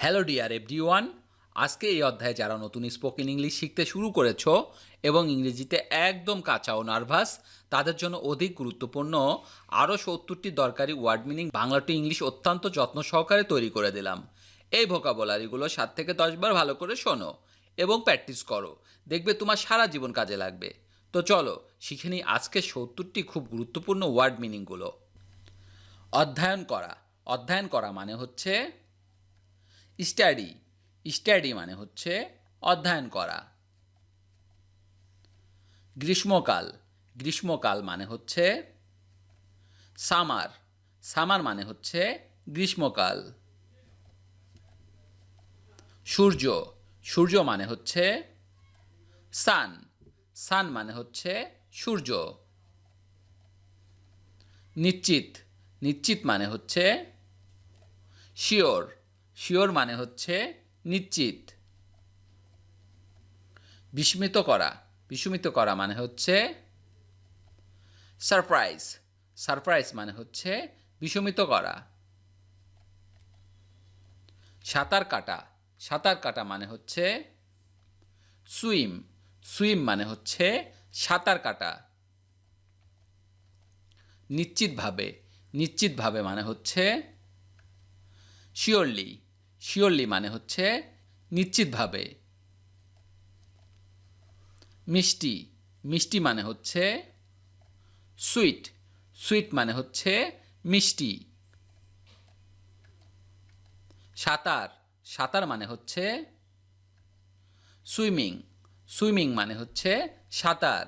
Hello dear everyone, আজকে এই অধ্যায়ে যারা নতুন স্পোকেন ইংলিশ শিখতে শুরু করেছো এবং ইংরেজিতে একদম কাঁচা ও নার্ভাস, তাদের জন্য অধিক গুরুত্বপূর্ণ আরও 70টি দরকারি word meaning Bangla to English অত্যন্ত যত্ন সহকারে তৈরি করে দিলাম। এই ভোকাবুলারিগুলো 7 থেকে 10 বার ভালো করে শোনো এবং প্র্যাকটিস করো, দেখবে তোমার সারা জীবন কাজে লাগবে। তো চলো শিখে নিই আজকে 70টি খুব গুরুত্বপূর্ণ ওয়ার্ড মিনিংগুলো। অধ্যয়ন করা। অধ্যয়ন করা মানে হচ্ছে স্টাডি। স্টাডি মানে হচ্ছে অধ্যয়ন করা। গ্রীষ্মকাল। গ্রীষ্মকাল মানে হচ্ছে সামার। সামার মানে হচ্ছে গ্রীষ্মকাল। সূর্য। সূর্য মানে হচ্ছে সান। সান মানে হচ্ছে সূর্য। নিশ্চিত। নিশ্চিত মানে হচ্ছে শিওর। শিওর মানে হচ্ছে নিশ্চিত। বিস্মিত করা। বিস্মিত করা মানে হচ্ছে সারপ্রাইজ। সারপ্রাইজ মানে হচ্ছে বিস্মিত করা। সাঁতার কাটা। সাঁতার কাটা মানে হচ্ছে সুইম। সুইম মানে হচ্ছে সাঁতার কাটা। নিশ্চিতভাবে। নিশ্চিতভাবে মানে হচ্ছে শিওরলি। শিওরলি মানে হচ্ছে নিশ্চিতভাবে। মিষ্টি। মিষ্টি মানে হচ্ছে সুইট। সুইট মানে হচ্ছে মিষ্টি। সাঁতার। সাঁতার মানে হচ্ছে সুইমিং। সুইমিং মানে হচ্ছে সাঁতার।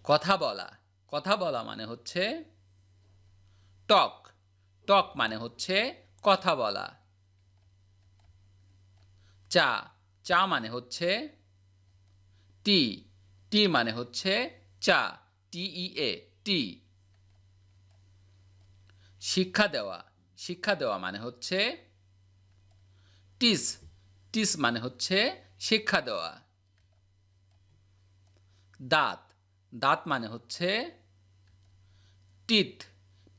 কথা বলা। কথা বলা মানে হচ্ছে টক। টক মানে হচ্ছে কথা বলা। চা। চা মানে হচ্ছে টি। টি মানে হচ্ছে চা। TEA টি। শিক্ষা দেওয়া। শিক্ষা দেওয়া মানে হচ্ছে টিস। টিস মানে হচ্ছে শিক্ষা দেওয়া। দাঁত। দাঁত মানে হচ্ছে টিথ।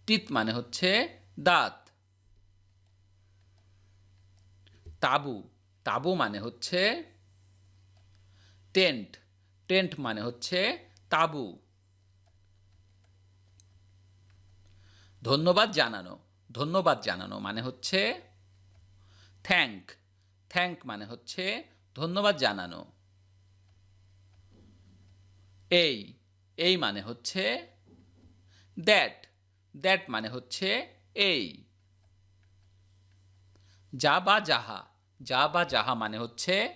টিথ মানে হচ্ছে দাঁত। তাঁবু। তাঁবু মানে হচ্ছে টেন্ট। টেন্ট মানে হচ্ছে তাঁবু। ধন্যবাদ জানানো। ধন্যবাদ জানানো মানে হচ্ছে থ্যাঙ্ক। থ্যাঙ্ক মানে হচ্ছে ধন্যবাদ জানানো। এই। এই মানে হচ্ছে দ্যাট। দ্যাট মানে হচ্ছে এই। যা বা যাহা। যা বা যাহা মানে হচ্ছে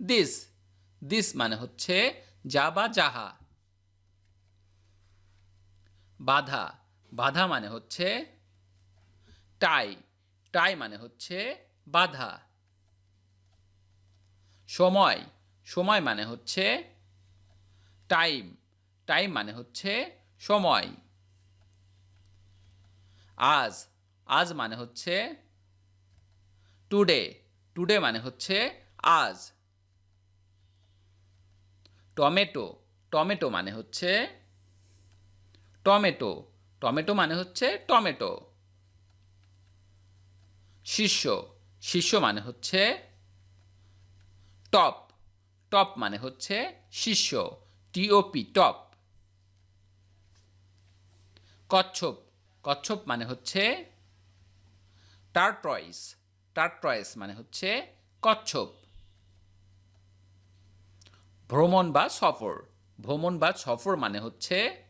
দিস। দিস মানে হচ্ছে যা বা যাহা। বাধা। বাধা মানে হচ্ছে টাই। টাই মানে হচ্ছে বাধা। সময়। সময় মানে হচ্ছে টাইম। টাইম মানে হচ্ছে সময়। আজ। আজ মানে হচ্ছে টুডে। টুডে মানে হচ্ছে আজ। টমেটো। টমেটো মানে হচ্ছে টমেটো। টমেটো মানে হচ্ছে টমেটো। শিষ্য। শিষ্য মানে হচ্ছে টপ। টপ মানে হচ্ছে শিষ্য। TOP top. কচ্ছপ। কচ্ছপ মানে হচ্ছে টার্টয়েস। টার্টয়েস মানে হচ্ছে কচ্ছপ। ভ্রমণ বা সফর। ভ্রমণ বা সফর মানে হচ্ছে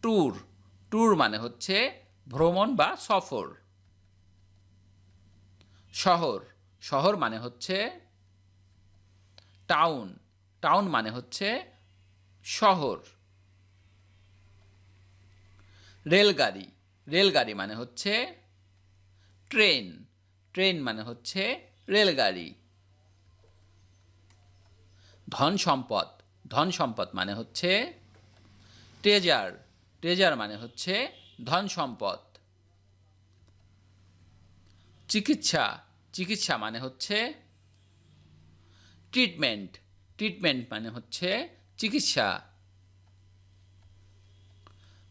ট্যুর। ট্যুর মানে হচ্ছে ভ্রমণ বা সফর। শহর। শহর মানে হচ্ছে টাউন। টাউন মানে হচ্ছে শহর। রেলগাড়ি। রেলগাড়ি মানে হচ্ছে ট্রেন। ট্রেন মানে হচ্ছে রেলগাড়ি। ধন সম্পদ। ধন সম্পদ মানে হচ্ছে ট্রেজার। ট্রেজার মানে হচ্ছে ধন সম্পদ। চিকিৎসা। চিকিৎসা মানে হচ্ছে ট্রিটমেন্ট। ট্রিটমেন্ট মানে হচ্ছে চিকিৎসা।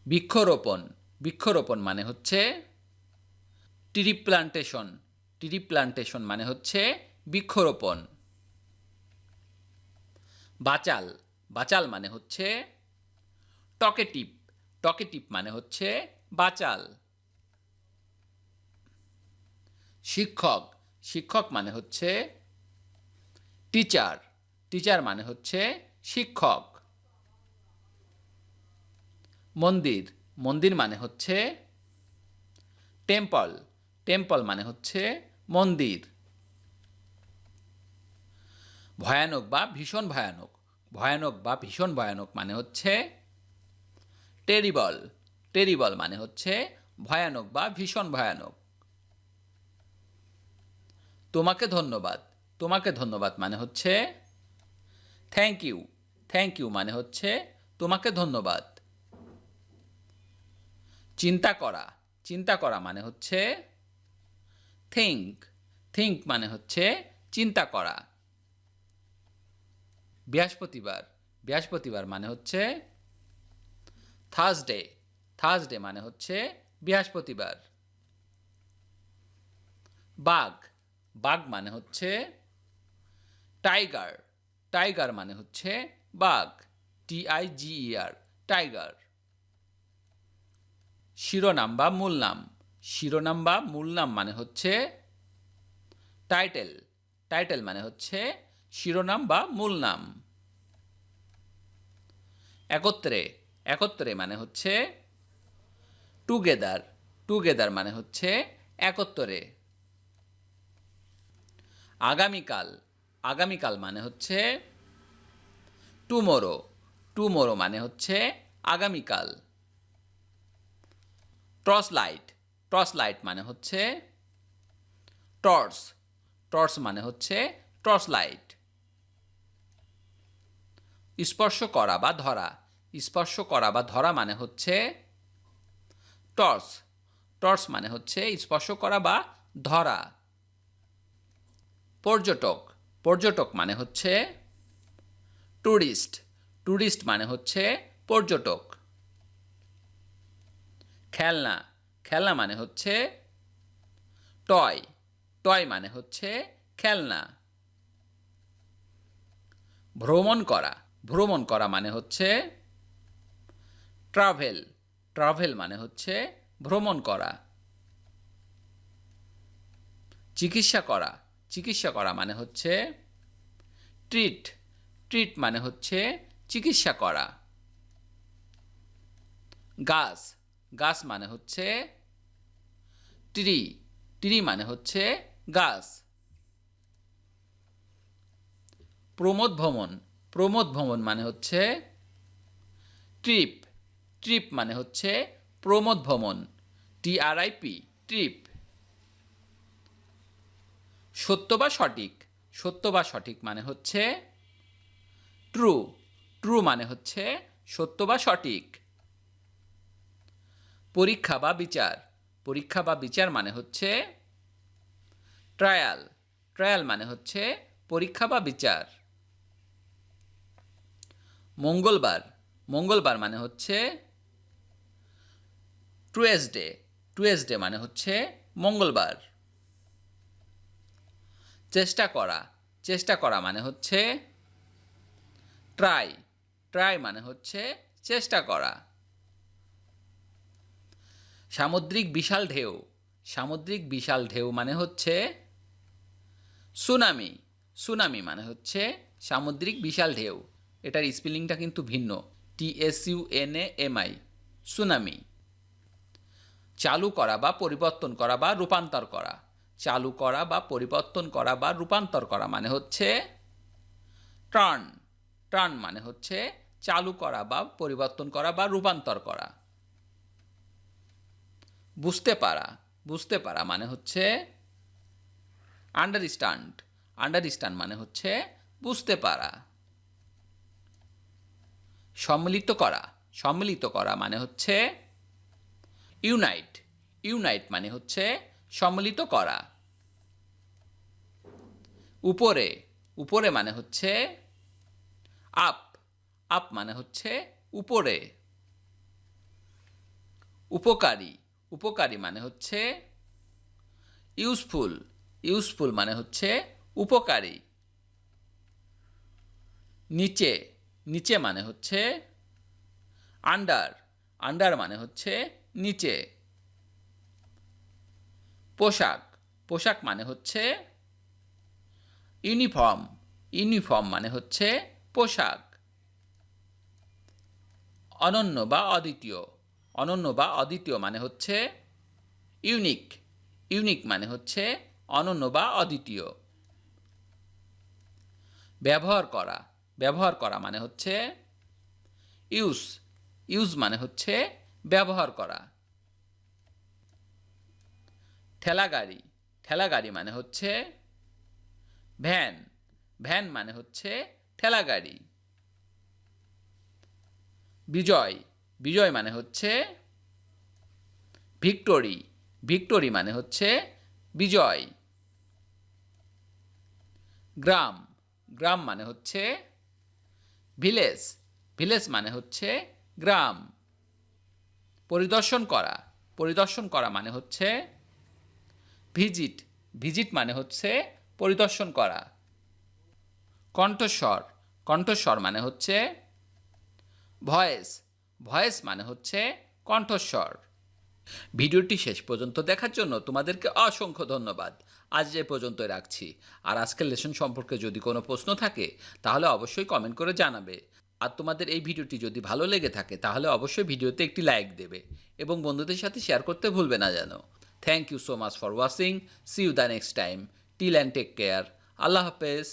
বৃক্ষরোপণ। বৃক্ষরোপণ মানে হচ্ছে ট্রি প্লান্টেশন, ট্রি প্লান্টেশন মানে হচ্ছে বৃক্ষরোপণ। বাচাল, বাচাল মানে হচ্ছে টকেটিভ, টকেটিভ মানে হচ্ছে বাচাল। শিক্ষক, শিক্ষক মানে হচ্ছে টিচার, টিচার মানে হচ্ছে শিক্ষক। মন্দির, মন্দির মানে হচ্ছে টেম্পল, টেম্পল মানে হচ্ছে মন্দির। ভয়ানক বা ভীষণ ভয়ানক, ভয়ানক বা ভীষণ ভয়ানক মানে হচ্ছে টেরিবল, টেরিবল মানে হচ্ছে ভয়ানক বা ভীষণ ভয়ানক। তোমাকে ধন্যবাদ, তোমাকে ধন্যবাদ মানে হচ্ছে থ্যাংক ইউ, থ্যাংক ইউ মানে হচ্ছে তোমাকে ধন্যবাদ। চিন্তা করা, চিন্তা করা মানে হচ্ছে থিঙ্ক, থিঙ্ক মানে হচ্ছে চিন্তা করা। বৃহস্পতিবার, বৃহস্পতিবার মানে হচ্ছে থার্সডে, থার্সডে মানে হচ্ছে বৃহস্পতিবার। বাঘ, বাঘ মানে হচ্ছে টাইগার, টাইগার মানে হচ্ছে বাঘ, TIGER, টাইগার। শিরোনাম বা মূল নাম, শিরোনাম বা মূল নাম মানে হচ্ছে টাইটেল, টাইটেল মানে হচ্ছে শিরোনাম বা মূল নাম। একত্রে, একত্রে মানে হচ্ছে টুগেদার, টুগেদার মানে হচ্ছে একত্রে। আগামীকাল, আগামীকাল মানে হচ্ছে টুমোরো, টুমোরো মানে হচ্ছে আগামীকাল। টর্চ লাইট, টর্চ লাইট মানে হচ্ছে টর্চ, টর্চ মানে হচ্ছে টর্চ লাইট। স্পর্শ করা বা ধরা, স্পর্শ করা বা ধরা মানে হচ্ছে টর্চ, টর্চ মানে হচ্ছে স্পর্শ করা বা ধরা। পর্যটক, পর্যটক মানে হচ্ছে ট্যুরিস্ট, ট্যুরিস্ট মানে হচ্ছে পর্যটক। খেলনা, খেলনা মানে হচ্ছে টয়, টয় মানে হচ্ছে খেলনা। ভ্রমণ করা, ভ্রমণ করা মানে হচ্ছে ট্রাভেল, ট্রাভেল মানে হচ্ছে ভ্রমণ করা। চিকিৎসা করা, চিকিৎসা করা মানে হচ্ছে ট্রিট, ট্রিট মানে হচ্ছে চিকিৎসা করা। গাছ, গাছ মানে হচ্ছে ট্রি, ট্রি মানে হচ্ছে গাছ। প্রমোদ ভ্রমণ, প্রমোদ ভ্রমণ মানে হচ্ছে ট্রিপ, ট্রিপ মানে হচ্ছে প্রমোদ ভ্রমণ, TRIP, ট্রিপ। সত্য বা সঠিক, সত্য বা সঠিক মানে হচ্ছে ট্রু, ট্রু মানে হচ্ছে সত্য বা সঠিক। পরীক্ষা বা বিচার, পরীক্ষা বা বিচার মানে হচ্ছে ট্রায়াল, ট্রায়াল মানে হচ্ছে পরীক্ষা বা বিচার। মঙ্গলবার, মঙ্গলবার মানে হচ্ছে টুয়েসডে, টুয়েসডে মানে হচ্ছে মঙ্গলবার। চেষ্টা করা, চেষ্টা করা মানে হচ্ছে ট্রাই, ট্রাই মানে হচ্ছে চেষ্টা করা। সামুদ্রিক বিশাল ঢেউ, সামুদ্রিক বিশাল ঢেউ মানে হচ্ছে সুনামি, সুনামি মানে হচ্ছে সামুদ্রিক বিশাল ঢেউ। এটার স্পেলিংটা কিন্তু ভিন্ন, TSUNAMI, সুনামি। চালু করা বা পরিবর্তন করা বা রূপান্তর করা, চালু করা বা পরিবর্তন করা বা রূপান্তর করা মানে হচ্ছে টার্ন, টার্ন মানে হচ্ছে চালু করা বা পরিবর্তন করা বা রূপান্তর করা। বুঝতে পারা, বুঝতে পারা মানে হচ্ছে আন্ডারস্ট্যান্ড, আন্ডারস্ট্যান্ড মানে হচ্ছে বুঝতে পারা। সম্মিলিত করা, সম্মিলিত করা মানে হচ্ছে ইউনাইট, ইউনাইট মানে হচ্ছে সম্মিলিত করা। উপরে, উপরে মানে হচ্ছে আপ, আপ মানে হচ্ছে উপরে। উপকারী, উপকারী মানে হচ্ছে ইউজফুল, ইউজফুল মানে হচ্ছে উপকারী। নিচে, নিচে মানে হচ্ছে আন্ডার, আন্ডার মানে হচ্ছে নিচে। পোশাক, পোশাক মানে হচ্ছে ইউনিফর্ম, ইউনিফর্ম মানে হচ্ছে পোশাক। অনন্য বা অদ্বিতীয়, অনন্য বা অদ্বিতীয় মানে হচ্ছে ইউনিক, ইউনিক মানে হচ্ছে অনন্য বা অদ্বিতীয়। ব্যবহার করা, ব্যবহার করা মানে হচ্ছে ইউজ, ইউজ মানে হচ্ছে ব্যবহার করা। ঠেলাগাড়ি, ঠেলাগাড়ি মানে হচ্ছে ভ্যান, ভ্যান মানে হচ্ছে ঠেলাগাড়ি। বিজয়, বিজয় মানে হচ্ছে ভিক্টোরি, ভিক্টোরি মানে হচ্ছে বিজয়। গ্রাম, গ্রাম মানে হচ্ছে ভিলেজ, ভিলেজ মানে হচ্ছে গ্রাম। পরিদর্শন করা, পরিদর্শন করা মানে হচ্ছে ভিজিট, ভিজিট মানে হচ্ছে পরিদর্শন করা। কণ্ঠস্বর, কণ্ঠস্বর মানে হচ্ছে ভয়েস, ভয়েস মানে হচ্ছে কণ্ঠস্বর। ভিডিওটি শেষ পর্যন্ত দেখার জন্য তোমাদেরকে অসংখ্য ধন্যবাদ। আজ এ পর্যন্তই রাখছি। আর আজকের লেসন সম্পর্কে যদি কোনো প্রশ্ন থাকে তাহলে অবশ্যই কমেন্ট করে জানাবে। আর তোমাদের এই ভিডিওটি যদি ভালো লেগে থাকে তাহলে অবশ্যই ভিডিওতে একটি লাইক দেবে এবং বন্ধুদের সাথে শেয়ার করতে ভুলবে না যেন। Thank you so much for watching. See you the next time. Till and take care. আল্লাহ হাফেজ।